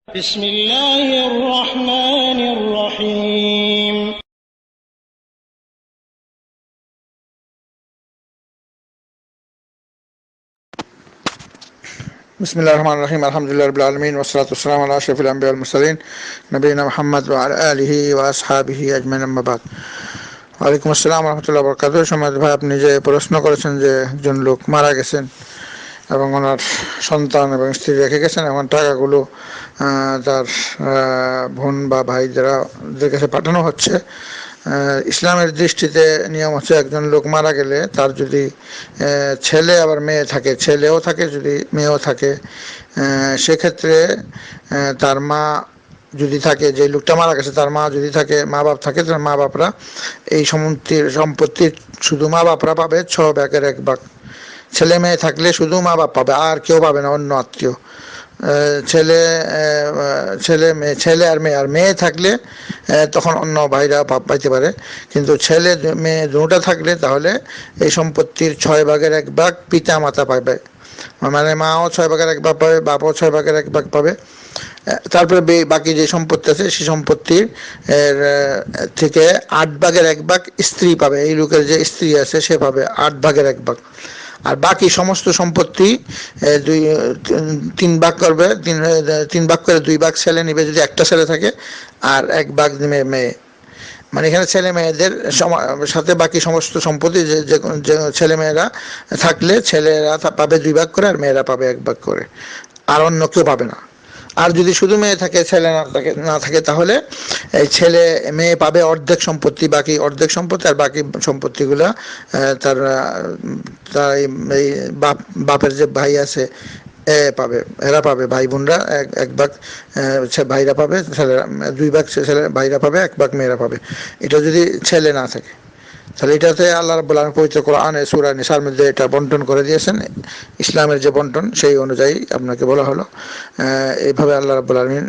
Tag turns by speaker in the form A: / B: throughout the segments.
A: بسم الله الرحمن الرحيم
B: بسم الله الرحمن الرحيم الحمد لله رب العالمين والصلاة والسلام على أشرف الأنبياء والمرسلين نبينا محمد وعلى آله وأصحابه أجمعين أما بعد। ওয়ালাইকুম আসসালাম রহমতুল্লাহ বরকাতুহ। সমাজ ভাই, আপনি যে প্রশ্ন করেছেন যে একজন লোক মারা গেছেন এবং ওনার সন্তান এবং স্ত্রী রেখে গেছেন, এবং টাকাগুলো তার বোন বা ভাই যারাদের কাছে পাঠানো হচ্ছে। ইসলামের দৃষ্টিতে নিয়ম হচ্ছে, একজন লোক মারা গেলে তার যদি ছেলে আবার মেয়ে থাকে, ছেলেও থাকে যদি মেয়েও থাকে, সেক্ষেত্রে তার মা যদি থাকে, যে লোকটা মারা গেছে তার মা যদি থাকে, মা বাপ থাকে, তার মা বাপরা এই সম্পত্তির শুধু মা বাপরা পাবে 6 ভাগের 1 ভাগ। ছেলে মেয়ে থাকলে শুধু মা বাপ পাবে, আর কেউ পাবে না, অন্য আত্মীয়। ছেলে ছেলে আর মেয়ে থাকলে তখন অন্য ভাইরা পাইতে পারে। কিন্তু ছেলে মেয়ে দুটা থাকলে তাহলে এই সম্পত্তির 6 ভাগের 1 ভাগ পিতা মাতা পাবে, মানে মাও 6 ভাগের 1 ভাগ পাবে, বাপও 6 ভাগের 1 ভাগ পাবে। তারপরে বাকি যে সম্পত্তি আছে সেই সম্পত্তির থেকে 8 ভাগের 1 ভাগ স্ত্রী পাবে। এই লোকের যে স্ত্রী আছে সে পাবে 8 ভাগের 1 ভাগ। আর বাকি সমস্ত সম্পত্তি দুই 3 ভাগ করবে, 3 ভাগ করে 2 ভাগ ছেলে নিবে যদি একটা ছেলে থাকে, আর 1 ভাগ নিবে মেয়ে। মানে এখানে ছেলে মেয়েদের সাথে বাকি সমস্ত সম্পত্তি যে ছেলে মেয়েরা থাকলে ছেলেরা পাবে 2 ভাগ করে, আর মেয়েরা পাবে 1 ভাগ করে, আর অন্য কেউ পাবে না। আর যদি শুধু মেয়ে থাকে, ছেলে না থাকে তাহলে এই ছেলে মেয়ে পাবে অর্ধেক সম্পত্তি, বাকি অর্ধেক সম্পত্তি, আর বাকি সম্পত্তিগুলা তার তার এই বাপের যে ভাই আছে পাবে, এরা পাবে, ভাই বোনরা 1 ভাগ, ভাইরা পাবে, ছেলেরা 2 ভাগ, ছেলে ভাইরা পাবে, 1 ভাগ মেয়েরা পাবে। এটা যদি ছেলে না থাকে, তাহলে এটাতে আল্লাহ রাব্বুল আলামিন পবিত্র কোরআনে সূরা নিসার মধ্যে এটা বন্টন করে দিয়েছেন। ইসলামের যে বন্টন সেই অনুযায়ী আপনাকে বলা হলো। এইভাবে আল্লাহ রাব্বুল আলামিন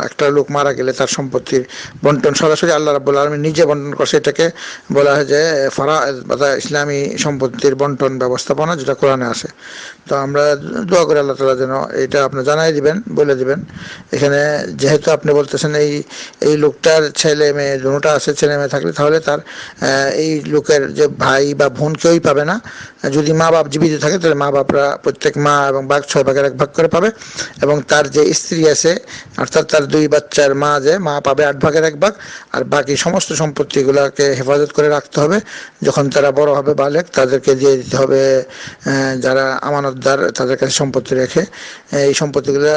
B: একটা লোক মারা গেলে তার সম্পত্তির বন্টন সরাসরি আল্লাহ রাব্বুল আলামিন নিজে বন্টন করছে। এটাকে বলা হয় যে ফারায়েদ বা ইসলামী সম্পত্তির বন্টন ব্যবস্থাপনা, যেটা কোরআনে আছে। তো আমরা দোয়া করি আল্লাহ তাআলা যেন এটা আপনি জানাই দিবেন, বলে দিবেন। এখানে যেহেতু আপনি বলতেছেন এই লোকটার ছেলে মেয়ে দুটোটা আছে, ছেলে মেয়ে থাকলে তাহলে তার এই লোকের যে ভাই বা বোন কেউই পাবে না। যদি মা বাপ জীবিত থাকে তাহলে মা বাপরা প্রত্যেক মা এবং বাঘ 6 ভাগের 1 ভাগ করে পাবে, এবং তার যে স্ত্রী আছে অর্থাৎ তার 2 বাচ্চার মা, যে মা পাবে 8 ভাগের 1 ভাগ। আর বাকি সমস্ত সম্পত্তিগুলোকে হেফাজত করে রাখতে হবে। যখন তারা বড় হবে, বালেক, তাদেরকে দিয়ে দিতে হবে যারা আমানতদার, তাদের কাছে সম্পত্তি রেখে। এই সম্পত্তিগুলো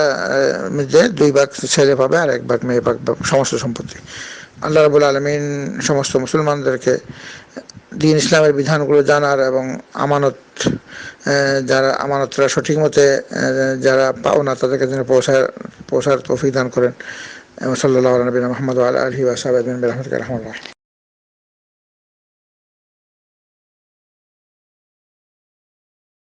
B: মধ্যে 2 ভাগ ছেলে পাবে আর 1 ভাগ মেয়ে পাবে, সমস্ত সম্পত্তি। আল্লাহ রাব্বুল আলামিন সমস্ত মুসলমানদেরকে দ্বীন ইসলামের বিধানগুলো জানার এবং যারা আমানতরা সঠিক মতে যারা পাওনা তাদেরকে যেন পৌঁছার তৌফিক দান করেন। সাল্লাল্লাহু আলা নবিয়িনা মুহাম্মদ ওয়া আলা আলিহি ওয়া সাহবিহি আজমাইন বিরহমাতিকা ইয়া আরহামার রাহিমিন।